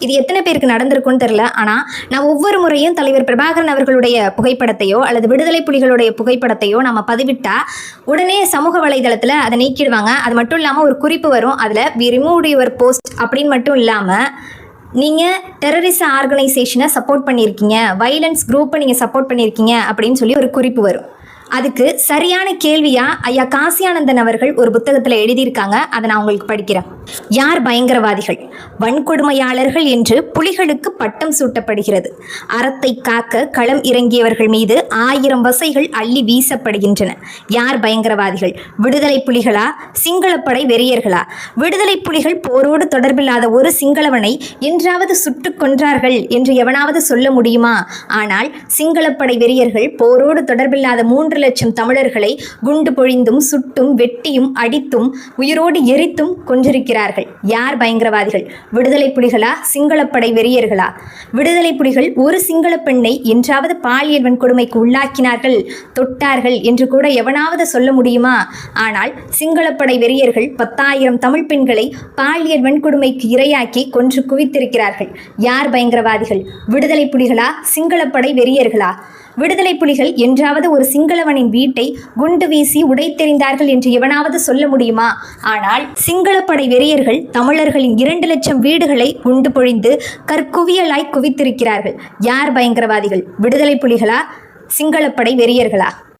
இது எத்தனை பேருக்கு நடந்திருக்கும்னு தெரியல. ஆனால் நான் ஒவ்வொரு முறையும் தலைவர் பிரபாகரன் அவர்களுடைய புகைப்படத்தையோ அல்லது விடுதலை புலிகளுடைய புகைப்படத்தையோ நம்ம பதிவிட்டால் உடனே சமூக வலைதளத்தில் அதை நீக்கிடுவாங்க. அது மட்டும் இல்லாமல் ஒரு குறிப்பு வரும், அதில் வி ரிமூவ் யுவர் போஸ்ட் அப்படின்னு மட்டும் இல்லாமல் நீங்கள் டெரரிச ஆர்கனைசேஷனை சப்போர்ட் பண்ணியிருக்கீங்க, வைலன்ஸ் குரூப்பை நீங்கள் சப்போர்ட் பண்ணியிருக்கீங்க அப்படின்னு சொல்லி ஒரு குறிப்பு வரும். அதுக்கு சரியான கேள்வியா ஐயா காசியானந்தன் அவர்கள் ஒரு புத்தகத்தில் எழுதியிருக்காங்க. அதை நான் உங்களுக்கு படிக்கிறேன். யார் பயங்கரவாதிகள்? வன்கொடுமையாளர்கள் என்று புலிகளுக்கு பட்டம் சூட்டப்படுகிறது. அறத்தை காக்க களம் இறங்கியவர்கள் மீது 1000 வசைகள் அள்ளி வீசப்படுகின்றன. யார் பயங்கரவாதிகள்? விடுதலை புலிகளா? சிங்களப்படை வெறியர்களா? விடுதலை புலிகள் போரோடு தொடர்பில்லாத ஒரு சிங்களவனை என்றாவது சுட்டு கொன்றார்கள் என்று எவனாவது சொல்ல முடியுமா? ஆனால் சிங்களப்படை வெறியர்கள் போரோடு தொடர்பில்லாத 3 லட்சம் தமிழர்களை குண்டு பொழிந்தும் சுட்டும் வெட்டியும் அடித்தும் உயிரோடு எரித்தும் கொன்றிருக்கிறார்கள். யார் பயங்கரவாதிகள்? விடுதலை புலிகளா? சிங்களப்படை வெறியர்களா? விடுதலை புலிகள் ஒரு சிங்கள பெண்ணை என்றாவது பாலியல் வன்கொடுமைக்கு உள்ளாக்கினார்கள், தொட்டார்கள் என்று கூட எவனாவது சொல்ல முடியுமா? ஆனால் சிங்களப்படை வெறியர்கள் 10,000 தமிழ் பெண்களை பாலியல் வன்கொடுமைக்கு இரையாக்கி கொன்று குவித்திருக்கிறார்கள். யார் பயங்கரவாதிகள்? விடுதலை புலிகளா? சிங்களப்படை வெறியர்களா? விடுதலை புலிகள் என்றாவது ஒரு சிங்களவனின் வீட்டை குண்டு வீசி உடைத்தெறிந்தார்கள் என்று எவனாவது சொல்ல முடியுமா? ஆனால் சிங்களப்படை வெறியர்கள் தமிழர்களின் 2 லட்சம் வீடுகளை குண்டு பொழிந்து கற்குவியலாய் குவித்திருக்கிறார்கள். யார் பயங்கரவாதிகள்? விடுதலை புலிகளா? சிங்களப்படை வெறியர்களா?